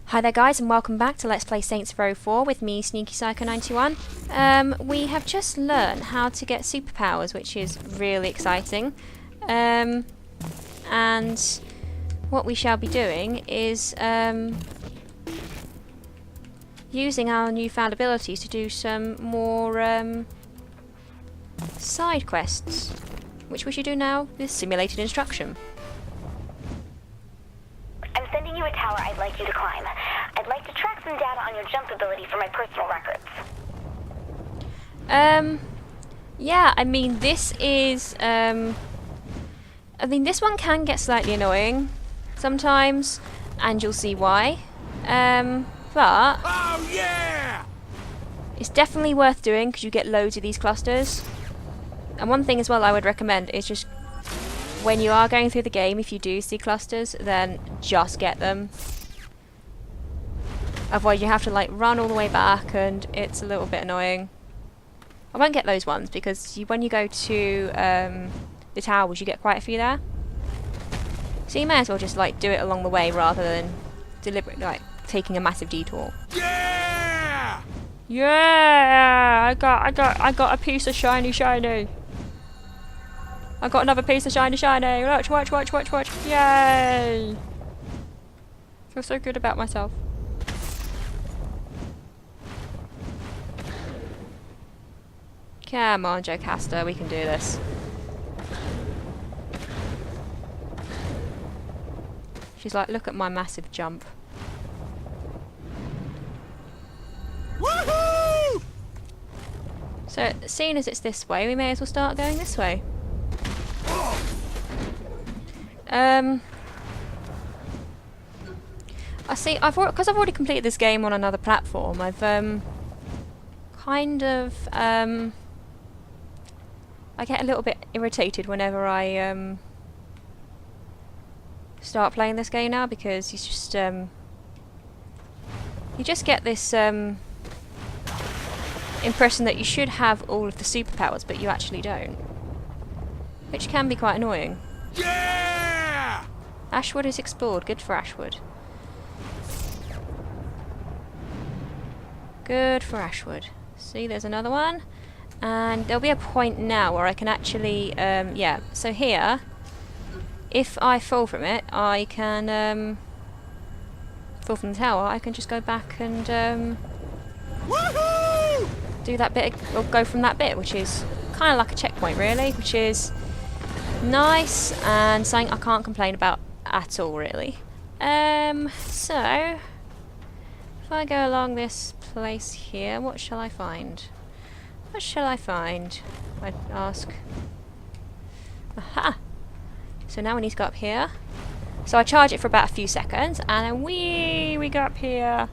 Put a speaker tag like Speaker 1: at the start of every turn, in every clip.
Speaker 1: Hi there guys and welcome back to Let's Play Saints Row 4 with me, Sneaky Psycho 91. We have just learned how to get superpowers, which is really exciting. And what we shall be doing is using our newfound abilities to do some more side quests, which we should do now with simulated instruction.
Speaker 2: I'm sending you a tower I'd like you to climb. I'd like to track some data on your jump ability for my personal records.
Speaker 1: Yeah, I mean this is, this one can get slightly annoying sometimes, and you'll see why. But
Speaker 3: oh, yeah!
Speaker 1: It's definitely worth doing because you get loads of these clusters. And one thing as well I would recommend is just when you are going through the game, if you do see clusters, then just get them. Otherwise you have to like run all the way back and it's a little bit annoying. I won't get those ones because when you go to the towers you get quite a few there. So you may as well just like do it along the way rather than deliberately like taking a massive detour.
Speaker 3: Yeah!
Speaker 1: Yeah! I got a piece of shiny. I got another piece of shiny. Watch. Yay! Feel so good about myself. Come on, Jocasta, we can do this. She's like, look at my massive jump.
Speaker 3: Woohoo!
Speaker 1: So, seeing as it's this way, we may as well start going this way. I see. Because I've already completed this game on another platform. I've kind of I get a little bit irritated whenever I start playing this game now because you just get this impression that you should have all of the superpowers, but you actually don't, which can be quite annoying.
Speaker 3: Yeah!
Speaker 1: Ashwood is explored. Good for Ashwood. Good for Ashwood. See, there's another one. And there'll be a point now where I can actually, yeah, so here, if I fall from it, I can, fall from the tower, I can just go back and,
Speaker 3: Woohoo!
Speaker 1: do that bit, or go from that bit, which is kind of like a checkpoint, really, which is nice and something I can't complain about at all, really. So, if I go along this place here, what shall I find? What shall I find? I'd ask. Aha! So now we need to go up here. So I charge it for about a few seconds, and then we go up here.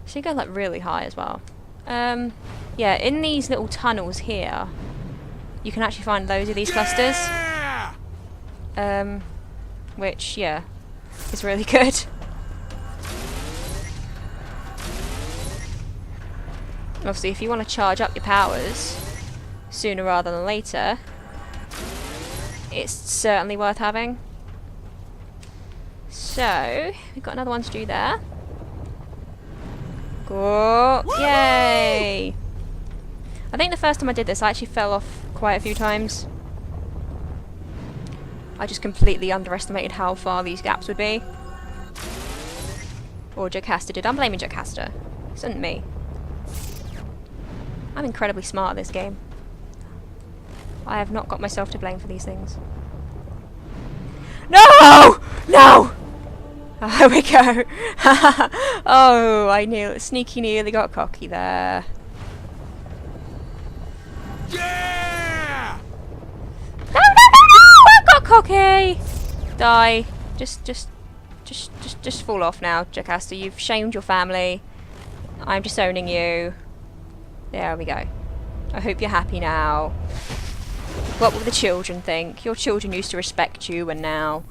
Speaker 1: So you go like really high as well. Yeah, in these little tunnels here, you can actually find loads of these clusters.
Speaker 3: Yeah!
Speaker 1: Which, yeah, is really good. Obviously, if you want to charge up your powers sooner rather than later, it's certainly worth having. So, we've got another one to do there. Go! Yay! I think the first time I did this, I actually fell off quite a few times. I just completely underestimated how far these gaps would be. Or Jocasta did. I'm blaming Jocasta. It wasn't me. I'm incredibly smart at this game. I have not got myself to blame for these things. No! No! Oh, here we go. Oh, I sneaky nearly got cocky there.
Speaker 3: Yeah!
Speaker 1: No! I got cocky. Die. Just fall off now, Jocasta. You've shamed your family. I'm just owning you. There we go. I hope you're happy now. What will the children think? Your children used to respect you and now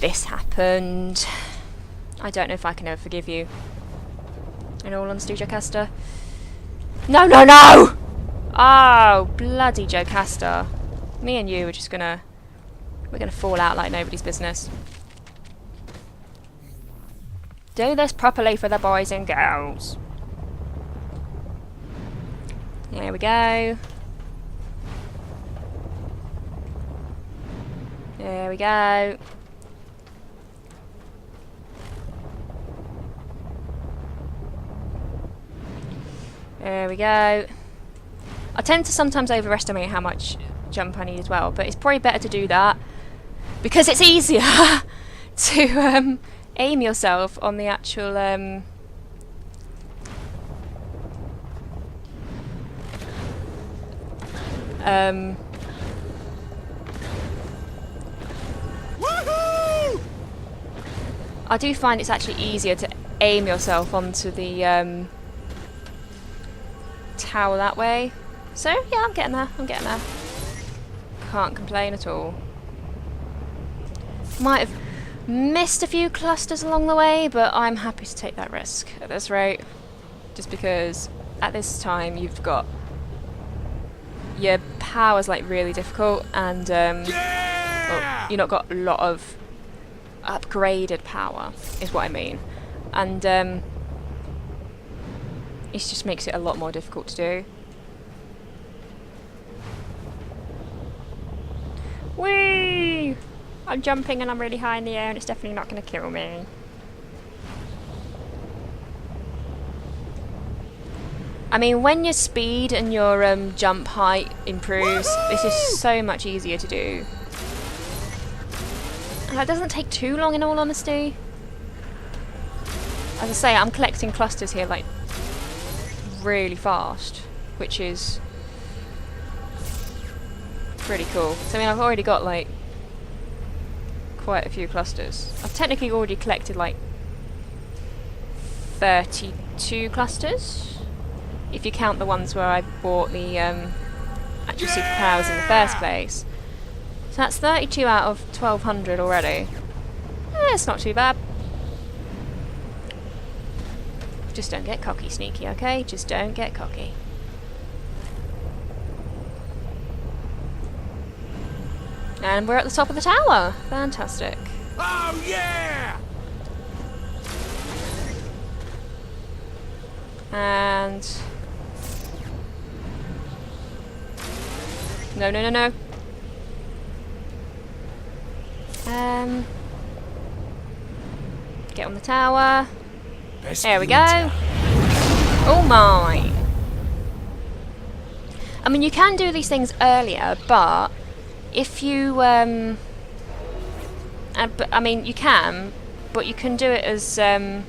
Speaker 1: this happened. I don't know if I can ever forgive you. In all honesty, Jocasta. No! Oh, bloody Jocasta. Me and you are just we're gonna fall out like nobody's business. Do this properly for the boys and girls. There we go. There we go. There we go. I tend to sometimes overestimate how much jump I need as well, but it's probably better to do that because it's easier to aim yourself on the actual
Speaker 3: Woohoo!
Speaker 1: I do find it's actually easier to aim yourself onto the tower that way. So yeah, I'm getting there. I'm getting there. Can't complain at all. Might have missed a few clusters along the way, but I'm happy to take that risk at this rate. Just because at this time you've got your power's like really difficult, and well, you've not got a lot of upgraded power, is what I mean, and it just makes it a lot more difficult to do. Whee! I'm jumping and I'm really high in the air, and it's definitely not going to kill me. I mean, when your speed and your jump height improves, this is so much easier to do. And that doesn't take too long, in all honesty. As I say, I'm collecting clusters here like really fast, which is pretty cool. So I mean, I've already got like quite a few clusters. I've technically already collected like 32 clusters, if you count the ones where I bought the actual superpowers in the first place. So that's 32 out of 1200 already. It's not too bad. Just don't get cocky, Sneaky, okay? Just don't get cocky. And we're at the top of the tower. Fantastic.
Speaker 3: Oh yeah!
Speaker 1: And no, no, no, no. Get on the tower.
Speaker 3: Best
Speaker 1: There we
Speaker 3: view in
Speaker 1: go.
Speaker 3: town.
Speaker 1: Oh my. I mean, you can do these things earlier, but if you I mean, you can, but you can do it as
Speaker 2: I'm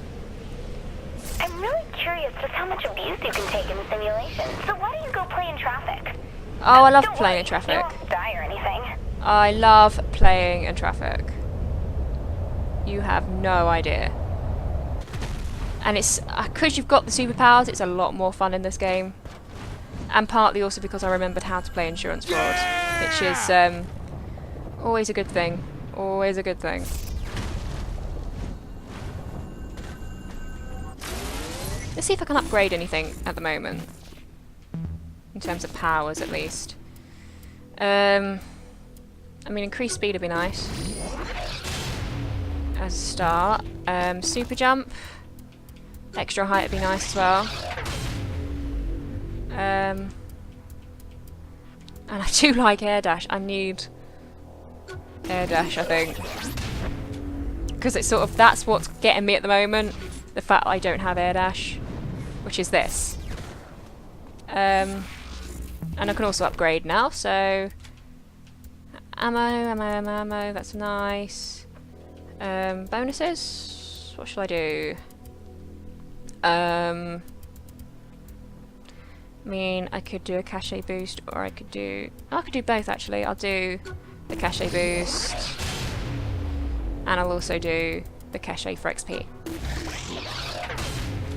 Speaker 2: really curious just how much abuse you can take in the simulation. So why don't you go play in traffic?
Speaker 1: oh, I love
Speaker 2: Don't
Speaker 1: playing
Speaker 2: worry,
Speaker 1: in traffic.
Speaker 2: You won't die or anything.
Speaker 1: I love playing in traffic. You have no idea. And it's because you've got the superpowers, it's a lot more fun in this game. And partly also because I remembered how to play insurance fraud, which is always a good thing. Always a good thing. Let's see if I can upgrade anything at the moment. In terms of powers, at least. I mean, increased speed would be nice. As a start. Super jump. Extra height would be nice as well. And I do like air dash. I need air dash, I think. Because it's sort of, that's what's getting me at the moment. The fact that I don't have air dash. Which is this. And I can also upgrade now, so ammo, that's nice. Bonuses? What should I do? I mean, I could do a cachet boost, or I could do both actually. I'll do the cachet boost, and I'll also do the cachet for XP.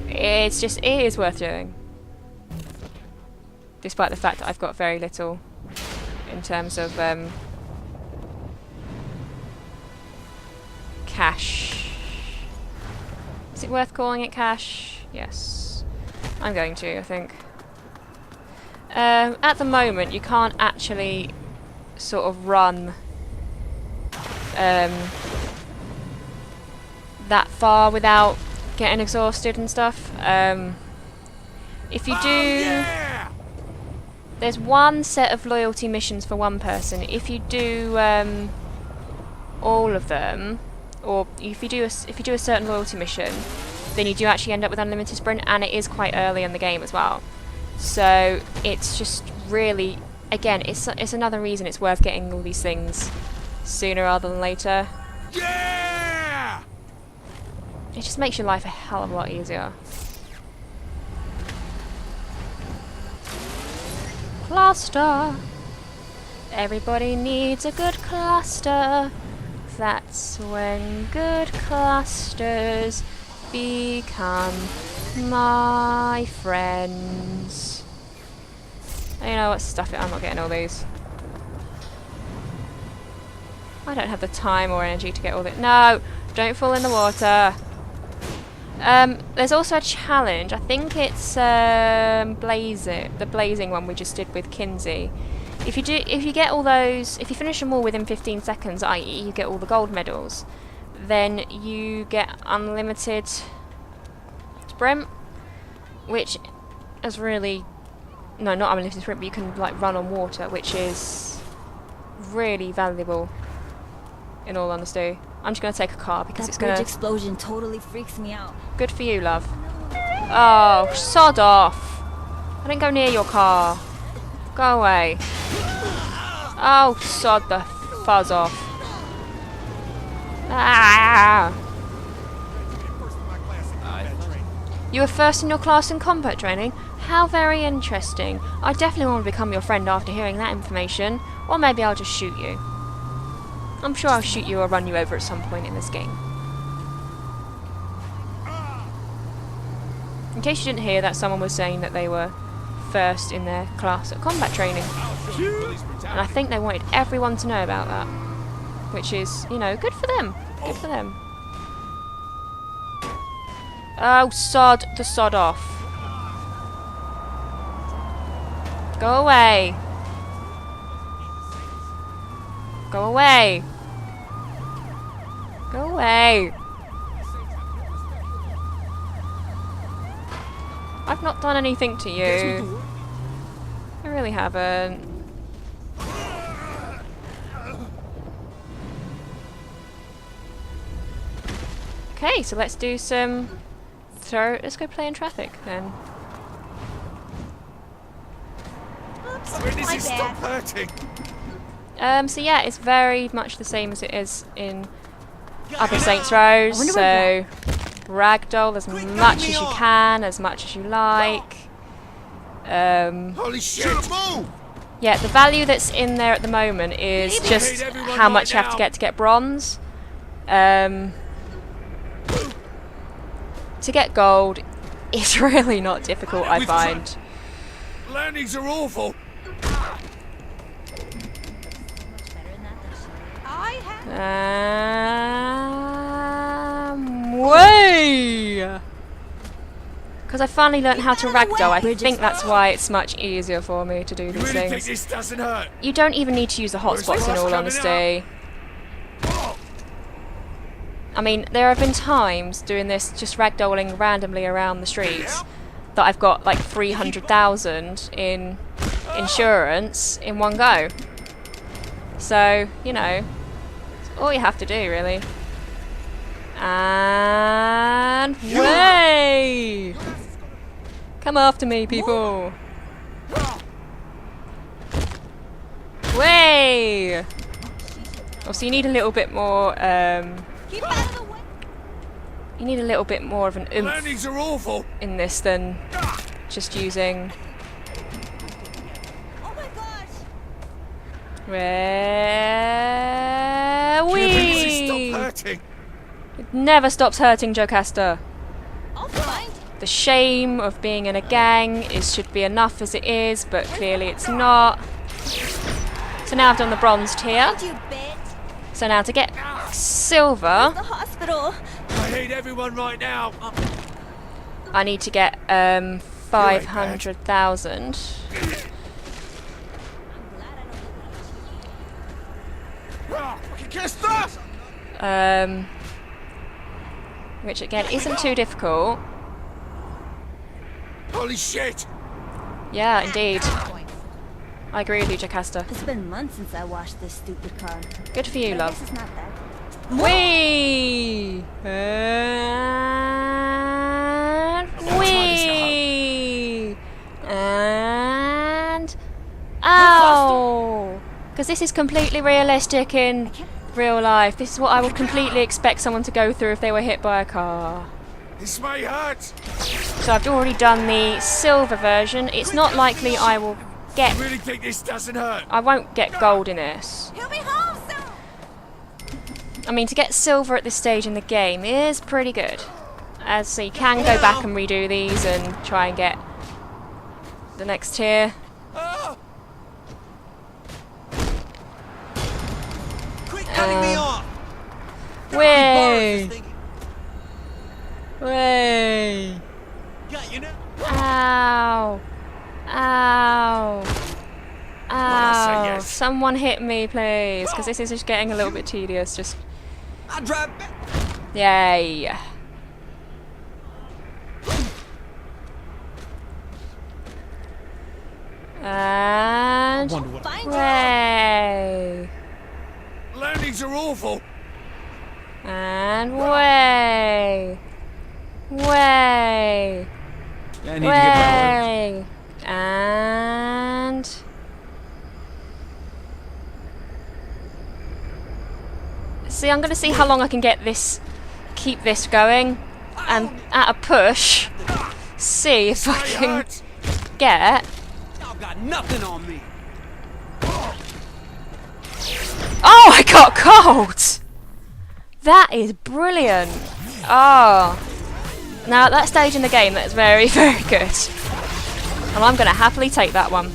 Speaker 1: It is worth doing. Despite the fact that I've got very little in terms of cash. Is it worth calling it cash? Yes. I'm going to, I think. At the moment, you can't actually sort of run that far without getting exhausted and stuff. If you do,
Speaker 3: Yeah!
Speaker 1: there's one set of loyalty missions for one person. If you do all of them, or if you do a certain loyalty mission, then you do actually end up with unlimited sprint, and it is quite early in the game as well. So it's just really, again, it's another reason it's worth getting all these things sooner rather than later.
Speaker 3: Yeah!
Speaker 1: It just makes your life a hell of a lot easier. Cluster. Everybody needs a good cluster. That's when good clusters become my friends. You know what? Stuff it. I'm not getting all these. I don't have the time or energy to get all that. No! Don't fall in the water. There's also a challenge. I think it's the blazing one we just did with Kinsey. If you get all those, if you finish them all within 15 seconds, i.e. you get all the gold medals, then you get unlimited sprint, which is really, no, not unlimited sprint, but you can like run on water, which is really valuable. In all honesty, I'm just going to take a car because it's going
Speaker 4: That
Speaker 1: to...
Speaker 4: bridge explosion totally freaks me out.
Speaker 1: Good for you, love. Oh, sod off. I didn't go near your car. Go away. Oh, sod the fuzz off. Ah! You were first in your class in combat training? How very interesting. I definitely want to become your friend after hearing that information. Or maybe I'll just shoot you. I'm sure I'll shoot you or run you over at some point in this game. In case you didn't hear that, someone was saying that they were first in their class at combat training. And I think they wanted everyone to know about that. Which is, you know, good for them. Good for them. Oh, sod the sod off. Go away. Go away. Go away. I've not done anything to you. I really haven't. Okay, so let's do some... let's go play in traffic then.
Speaker 4: Oops,
Speaker 3: When does
Speaker 4: my
Speaker 3: it stop
Speaker 4: bad.
Speaker 3: hurting?
Speaker 1: So yeah, it's very much the same as it is in Upper Saints Row,
Speaker 4: wonder
Speaker 1: so ragdoll as much as you can, as much as you like.
Speaker 3: Holy shit! Move!
Speaker 1: Yeah, the value that's in there at the moment is just how much you have to get bronze. To get gold is really not difficult, I find.
Speaker 3: Landings are awful.
Speaker 1: Way! Because I finally learned how to ragdoll. I think that's why it's much easier for me to do
Speaker 3: You
Speaker 1: these
Speaker 3: really think
Speaker 1: things.
Speaker 3: this doesn't hurt?
Speaker 1: You don't even need to use the hotspots in all honesty. I mean, there have been times doing this, just ragdolling randomly around the streets, that I've got like 300,000 in insurance in one go. So, you know, it's all you have to do really. And way! Come after me, people! Way! Oh, so you need a little bit more,
Speaker 4: Keep out of the way.
Speaker 1: you need a little bit more of an oomph
Speaker 3: Landings are awful.
Speaker 1: in this than just using
Speaker 4: Oh my gosh.
Speaker 3: When does it
Speaker 1: wee.
Speaker 3: stop hurting?
Speaker 1: It never stops hurting, Jocasta.
Speaker 4: I'll find.
Speaker 1: The shame of being in a gang should be enough as it is, but clearly it's not. So now I've done the bronze tier.
Speaker 4: Find you, bitch.
Speaker 1: So now to get silver,
Speaker 4: The hospital.
Speaker 3: I hate everyone right now.
Speaker 1: I need to get 500,000.
Speaker 3: Fucking kiss that!
Speaker 1: which again isn't too difficult.
Speaker 3: Holy shit!
Speaker 1: Yeah, indeed. I agree with you, Jocasta.
Speaker 4: It's been months since I washed this stupid car.
Speaker 1: Good for you,
Speaker 4: But I
Speaker 1: love.
Speaker 4: guess it's not that.
Speaker 1: Whee! And whee! And ow! Because this is completely realistic in real life. This is what I would completely expect someone to go through if they were hit by a car.
Speaker 3: This may hurt!
Speaker 1: So I've already done the silver version. It's not likely I will get...
Speaker 3: I really think this doesn't hurt.
Speaker 1: I won't get gold in this.
Speaker 4: He'll be home soon.
Speaker 1: I mean, to get silver at this stage in the game is pretty good. As so you can go back and redo these and try and get the next tier.
Speaker 3: Ah!
Speaker 5: Quit cutting me off!
Speaker 1: Way! Way!
Speaker 5: Yeah, you know.
Speaker 1: Ow! Ow!
Speaker 3: I say
Speaker 1: Ow!
Speaker 3: yes.
Speaker 1: Someone hit me, please, because this is just getting a little bit tedious. Just
Speaker 5: I drive back.
Speaker 1: yay! And
Speaker 5: Wonder what.
Speaker 4: Find you.
Speaker 1: way!
Speaker 3: Landings are awful.
Speaker 1: And way! Way!
Speaker 5: Yeah, I need to get my
Speaker 1: Way! And see, I'm gonna see how long I can get this, keep this going, and at a push, see if I
Speaker 3: May
Speaker 1: can
Speaker 3: hurt.
Speaker 1: get.
Speaker 5: Y'all got nothing on me.
Speaker 1: Oh, I got gold! That is brilliant. Oh, now at that stage in the game, that's very, very good. And I'm gonna happily take that one.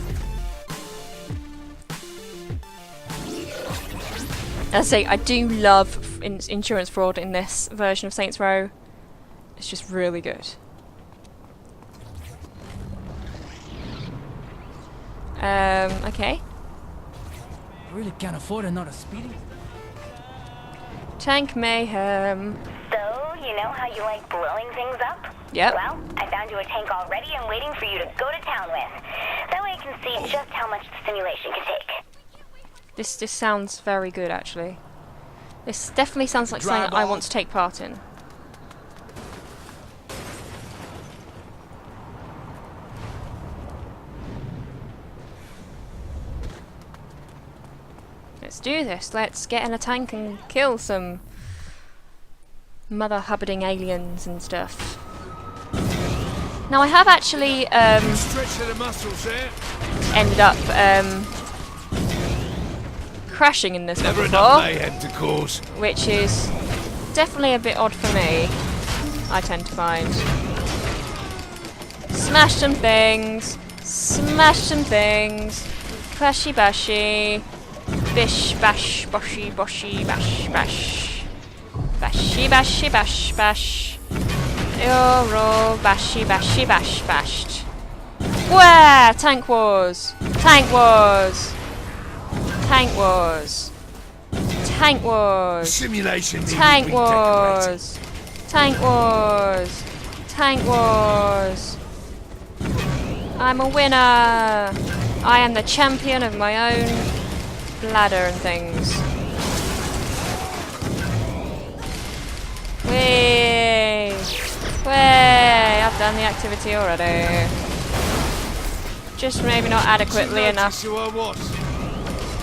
Speaker 1: As I say, I do love insurance fraud in this version of Saints Row. It's just really good. Okay.
Speaker 6: I really can't afford another speeding.
Speaker 1: Tank Mayhem.
Speaker 2: So, you know how you like blowing things up?
Speaker 1: Yep.
Speaker 2: Well, I found you a tank already and waiting for you to go to town with. That way I can see just how much the simulation can take.
Speaker 1: This sounds very good, actually. This definitely sounds like something
Speaker 5: Drive
Speaker 1: I
Speaker 5: off.
Speaker 1: want to take part in. Let's do this. Let's get in a tank and kill some mother hubbarding aliens and stuff. Now I have actually
Speaker 3: Stretch to the muscles there.
Speaker 1: ended up crashing in this one
Speaker 3: Never
Speaker 1: before,
Speaker 3: enough mayhem to cause.
Speaker 1: which is definitely a bit odd for me, I tend to find. Smash some things, smash some things, clashy bashy, bish bash boshy boshy bash bash, bashy bashy bash bash, you're all bashy bashy bash bashed. Where? Tank wars! Tank wars! Tank wars! Tank wars!
Speaker 3: Simulation needed
Speaker 1: Tank
Speaker 3: redecorating.
Speaker 1: wars! Tank wars! Tank wars! I'm a winner! I am the champion of my own bladder and things. Whee! Whee! I've done the activity already. Just maybe not adequately
Speaker 3: Notice
Speaker 1: enough.
Speaker 3: who I was.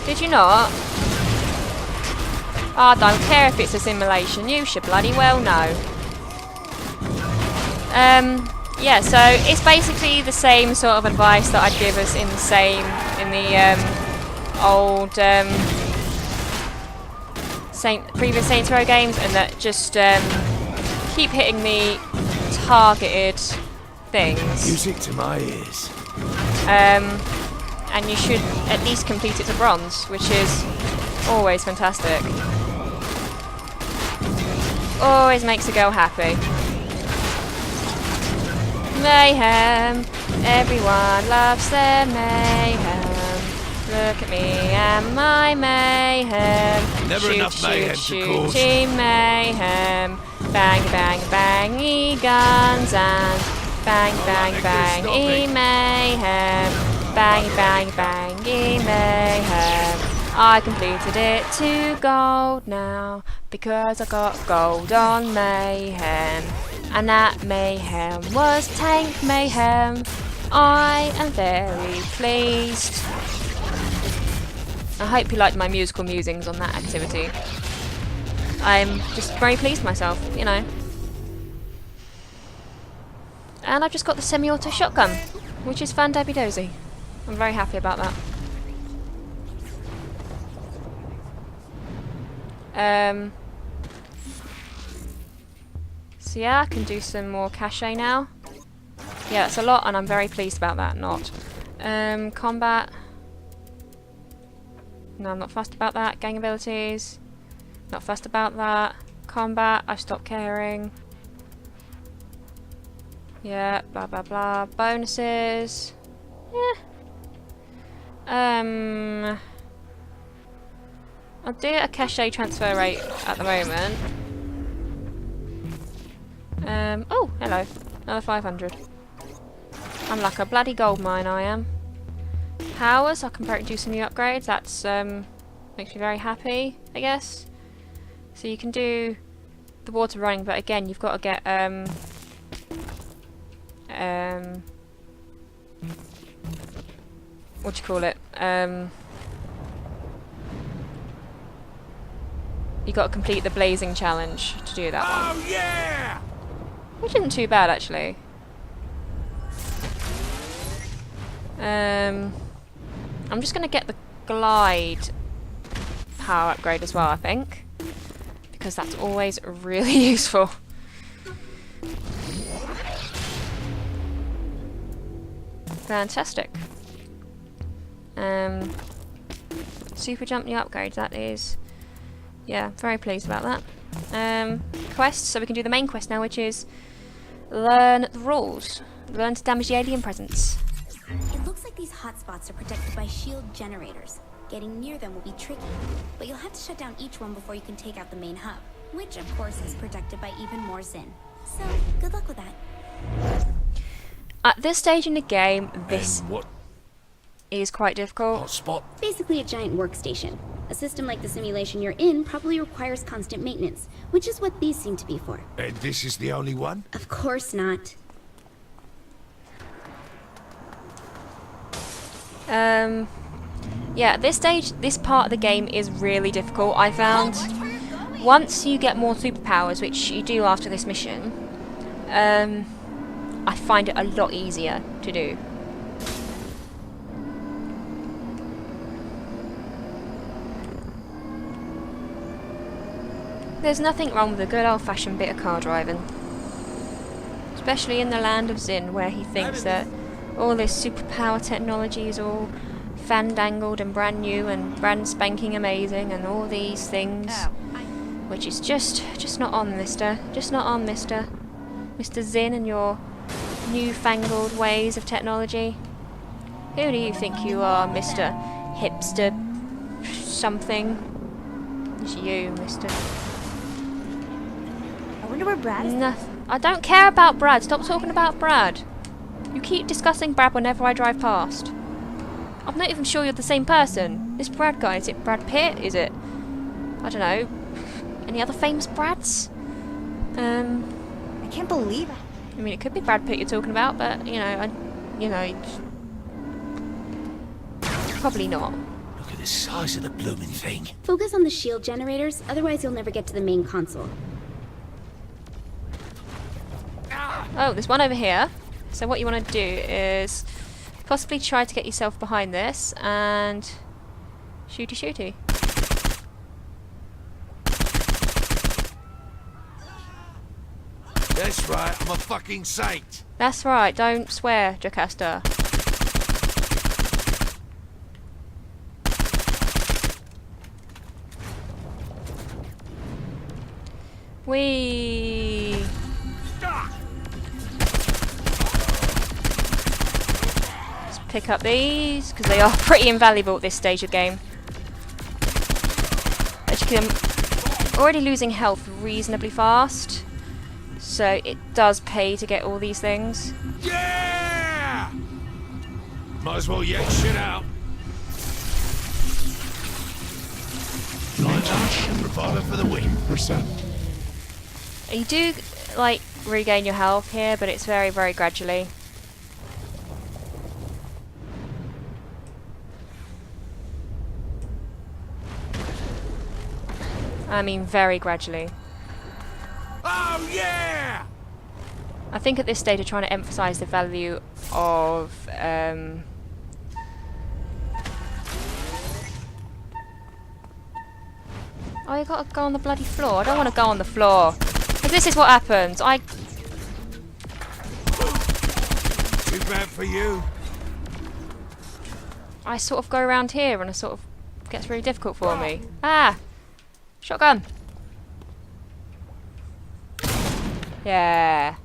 Speaker 1: Did you not? I don't care if it's a simulation, you should bloody well know. Yeah, so it's basically the same sort of advice that I'd give us in the old previous Saints Row games, and that just keep hitting the targeted things.
Speaker 3: Music to my ears.
Speaker 1: And you should at least complete it to bronze, which is always fantastic. Always makes a girl happy. Mayhem, everyone loves their mayhem. Look at me and my mayhem.
Speaker 3: Never
Speaker 1: shoot,
Speaker 3: enough
Speaker 1: shoot,
Speaker 3: mayhem to
Speaker 1: shoot,
Speaker 3: cause.
Speaker 1: team mayhem. Bang, bang, bangy guns and bang, bang, bangy mayhem. Bang, bang, bangy mayhem. I completed it to gold now because I got gold on mayhem. And that mayhem was tank mayhem. I am very pleased. I hope you liked my musical musings on that activity. I'm just very pleased with myself, you know. And I've just got the semi-auto shotgun, which is fan-dabby-dozy. I'm very happy about that. So yeah, I can do some more cachet now. Yeah, it's a lot, and I'm very pleased about that. Not. Combat. No, I'm not fussed about that. Gang abilities. Not fussed about that. Combat. I've stopped caring. Yeah, blah blah blah. Bonuses. Yeah. I'll do a cachet transfer rate at the moment. Oh, hello. Another 500. I'm like a bloody gold mine, I am. Powers, I can probably do some new upgrades. That's makes me very happy, I guess. So you can do the water running, but again, you've got to get what do you call it? You got to complete the blazing challenge to do that one.
Speaker 3: Oh yeah!
Speaker 1: Which isn't too bad, actually. I'm just going to get the glide power upgrade as well, I think. Because that's always really useful. Fantastic. Super jump new upgrades, that is. Yeah, very pleased about that. Quests, so we can do the main quest now, which is learn the rules. Learn to damage the alien presence.
Speaker 7: It looks like these hotspots are protected by shield generators. Getting near them will be tricky, but you'll have to shut down each one before you can take out the main hub, which of course is protected by even more Zin. So, good luck with that.
Speaker 1: At this stage in the game, this
Speaker 3: And what
Speaker 1: is quite difficult.
Speaker 3: spot?
Speaker 7: Basically a giant workstation. A system like the simulation you're in probably requires constant maintenance, which is what these seem to be for.
Speaker 3: And this is the only one?
Speaker 7: Of course not.
Speaker 1: Yeah, at this stage, this part of the game is really difficult. I found once you get more superpowers, which you do after this mission, I find it a lot easier to do. There's nothing wrong with a good old-fashioned bit of car driving. Especially in the land of Zin, where he thinks that all this superpower technology is all fandangled and brand new and brand spanking amazing and all these things. Which is just not on, mister. Just not on, mister. Mr. Zin and your newfangled ways of technology. Who do you think you are, Mr. Hipster something? It's you, mister.
Speaker 4: I wonder where Brad is.
Speaker 1: Nothing. I don't care about Brad. Stop talking about Brad. You keep discussing Brad whenever I drive past. I'm not even sure you're the same person. This Brad guy, is it Brad Pitt? Is it? I don't know. Any other famous Brads?
Speaker 4: I can't believe it.
Speaker 1: I mean, it could be Brad Pitt you're talking about, but you know, probably not.
Speaker 3: Look at the size of the blooming thing.
Speaker 7: Focus on the shield generators, otherwise you'll never get to the main console.
Speaker 1: Oh, there's one over here. So what you want to do is possibly try to get yourself behind this and shooty shooty.
Speaker 3: That's right, I'm a fucking saint.
Speaker 1: That's right, don't swear, Jocasta. Whee! Let's pick up these, because they are pretty invaluable at this stage of the game. As you can, I'm already losing health reasonably fast. So it does pay to get all these things.
Speaker 3: Yeah! Might as well yank shit out. Light revolver for the win.
Speaker 1: You do, like, regain your health here, but it's very, very gradually. I mean, very gradually.
Speaker 3: Oh yeah!
Speaker 1: I think at this stage, they're trying to emphasise the value of oh, you gotta go on the bloody floor. I don't want to go on the floor. Because this is what happens.
Speaker 3: Too bad for you.
Speaker 1: I sort of go around here and it sort of gets really difficult for me. Ah! Shotgun! Yeah.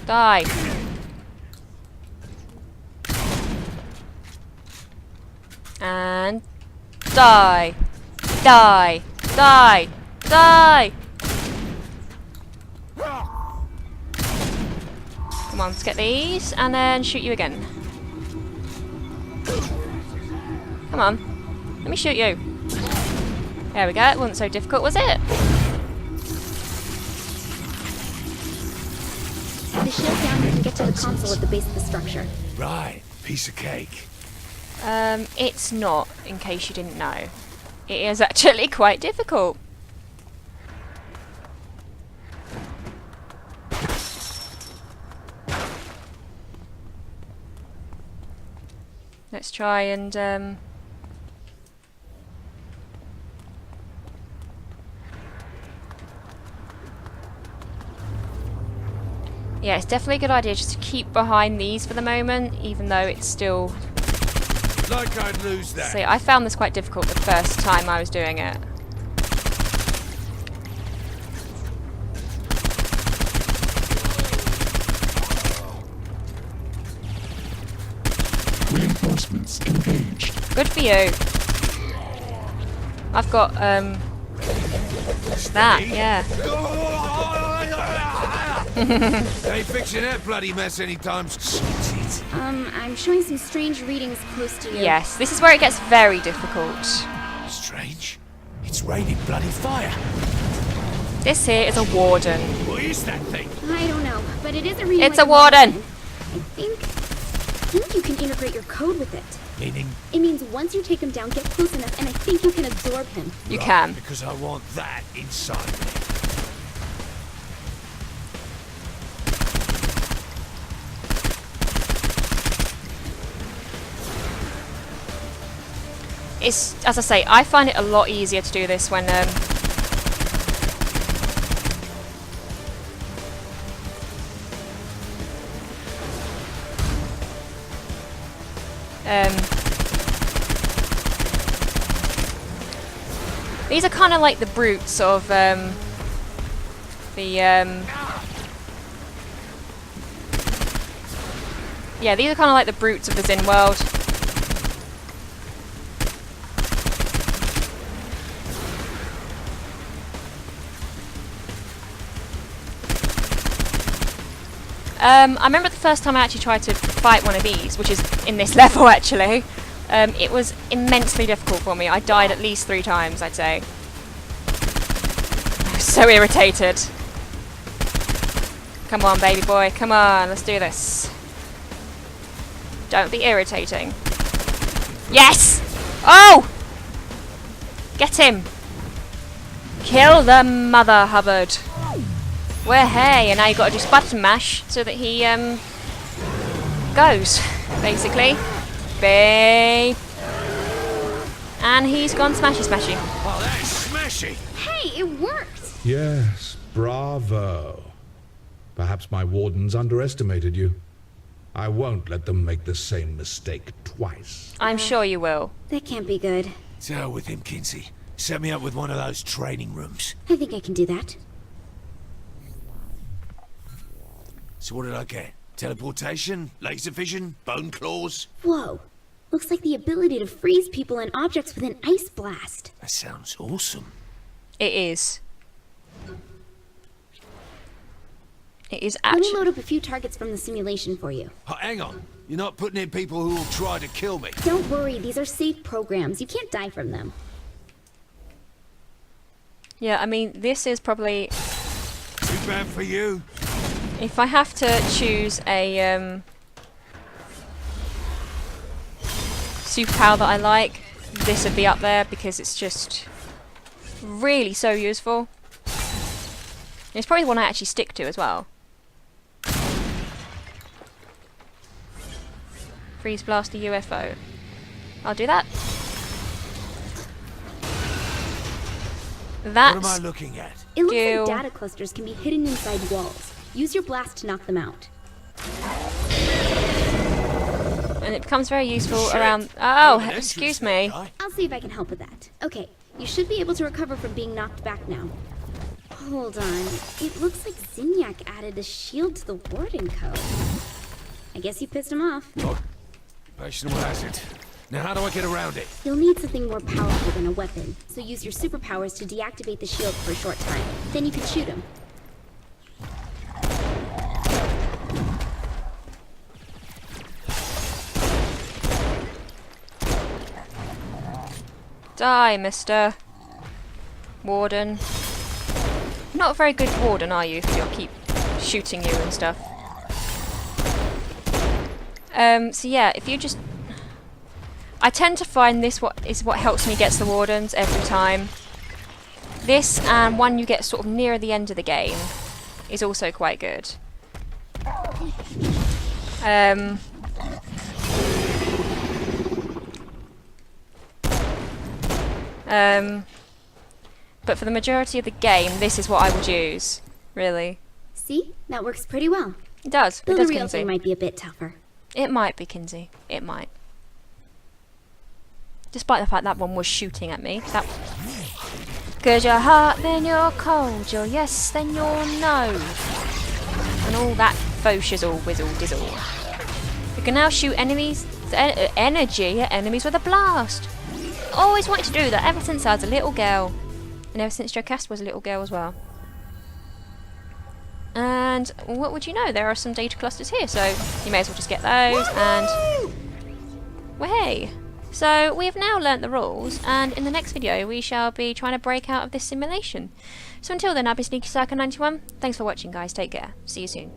Speaker 1: Die. And die. Die. Die. Die. Come on, let's get these and then shoot you again. Come on. Let me shoot you. There we go. It wasn't so difficult, was it?
Speaker 7: The shield down, you can get to the console at the base of the structure.
Speaker 3: Right, piece of cake.
Speaker 1: It's not, in case you didn't know. It is actually quite difficult. Let's try and yeah, it's definitely a good idea just to keep behind these for the moment, even though it's still...
Speaker 3: Like I'd lose that.
Speaker 1: See, I found this quite difficult the first time I was doing it.
Speaker 8: Reinforcements engaged.
Speaker 1: Good for you. I've got, that, yeah.
Speaker 3: Ain't fixing that bloody mess anytime soon.
Speaker 7: I'm showing some strange readings close to you.
Speaker 1: Yes, this is where it gets very difficult.
Speaker 3: Strange. It's raining bloody fire.
Speaker 1: This here is a warden.
Speaker 3: What is that thing?
Speaker 7: I don't know, but it is a reading.
Speaker 1: It's
Speaker 7: like
Speaker 1: a warden!
Speaker 7: I think you can integrate your code with it.
Speaker 3: Meaning?
Speaker 7: It means once you take him down, get close enough, and I think you can absorb him.
Speaker 1: You
Speaker 3: Right,
Speaker 1: can.
Speaker 3: Because I want that inside me.
Speaker 1: It's, as I say, I find it a lot easier to do this when these are kind of like the brutes of yeah, these are kind of like the brutes of the Zin world. I remember the first time I actually tried to fight one of these, which is in this level actually. It was immensely difficult for me. I died at least 3 times, I'd say. I was so irritated. Come on, baby boy, come on, let's do this. Don't be irritating. Yes! Oh! Get him! Kill the Mother Hubbard. Well, hey, and now you've got to just button mash so that he goes, basically. Beep. And he's gone smashy smashy.
Speaker 3: Oh, that's smashy.
Speaker 7: Hey, it worked!
Speaker 8: Yes, bravo. Perhaps my wardens underestimated you. I won't let them make the same mistake twice.
Speaker 1: I'm sure you will.
Speaker 7: That can't be good.
Speaker 3: To hell with him, Kinsey. Set me up with one of those training rooms.
Speaker 7: I think I can do that.
Speaker 3: So what did I get? Teleportation? Laser vision? Bone claws?
Speaker 7: Whoa. Looks like the ability to freeze people and objects with an ice blast.
Speaker 3: That sounds awesome.
Speaker 1: It is. It is
Speaker 7: Let me
Speaker 1: actually.
Speaker 7: load up a few targets from the simulation for you.
Speaker 3: Oh, hang on. You're not putting in people who will try to kill me.
Speaker 7: Don't worry, these are safe programs. You can't die from them.
Speaker 1: Yeah, I mean, this is probably.
Speaker 3: Too bad for you.
Speaker 1: If I have to choose a superpower that I like, this would be up there because it's just really so useful. It's probably the one I actually stick to as well. Freeze blast the UFO. I'll do that.
Speaker 3: What am I
Speaker 1: That's
Speaker 3: looking at?
Speaker 7: It looks
Speaker 1: Gil.
Speaker 7: like data clusters can be hidden inside walls. Use your blast to knock them out.
Speaker 1: and it becomes very useful
Speaker 3: Shit.
Speaker 1: around.
Speaker 3: Got
Speaker 1: Oh,
Speaker 3: an
Speaker 1: excuse
Speaker 3: entrance
Speaker 1: me.
Speaker 3: there, guy.
Speaker 7: I'll see if I can help with that. Okay, you should be able to recover from being knocked back now. Hold on. It looks like Zinyak added a shield to the Warden code. I guess you pissed him off.
Speaker 3: Oh, patience has it. Now how do I get around it?
Speaker 7: You'll need something more powerful than a weapon, so use your superpowers to deactivate the shield for a short time. Then you can shoot him.
Speaker 1: Die, Mr. Warden. Not a very good warden, are you, if you'll keep shooting you and stuff. So yeah, if you just... I tend to find this is what helps me get to the wardens every time. This and one you get sort of near the end of the game is also quite good. But for the majority of the game, this is what I would use, really.
Speaker 7: See? That works pretty well.
Speaker 1: It does.
Speaker 7: Though
Speaker 1: It
Speaker 7: the
Speaker 1: does,
Speaker 7: real
Speaker 1: Kinsey.
Speaker 7: thing might be a bit tougher.
Speaker 1: It might be, Kinsey. It might. Despite the fact that one was shooting at me. That... Cause you're hot, then you're cold. You're yes, then you're no. And all that faux shizzle, whizzle, dizzle. You can now shoot enemies, energy at enemies with a blast. Always wanted to do that ever since I was a little girl. And ever since Jocasta was a little girl as well. And what would you know? There are some data clusters here, so you may as well just get those and... Way! So we have now learnt the rules, and in the next video we shall be trying to break out of this simulation. So until then, I've been Sneaky Psycho 91. Thanks for watching, guys. Take care. See you soon.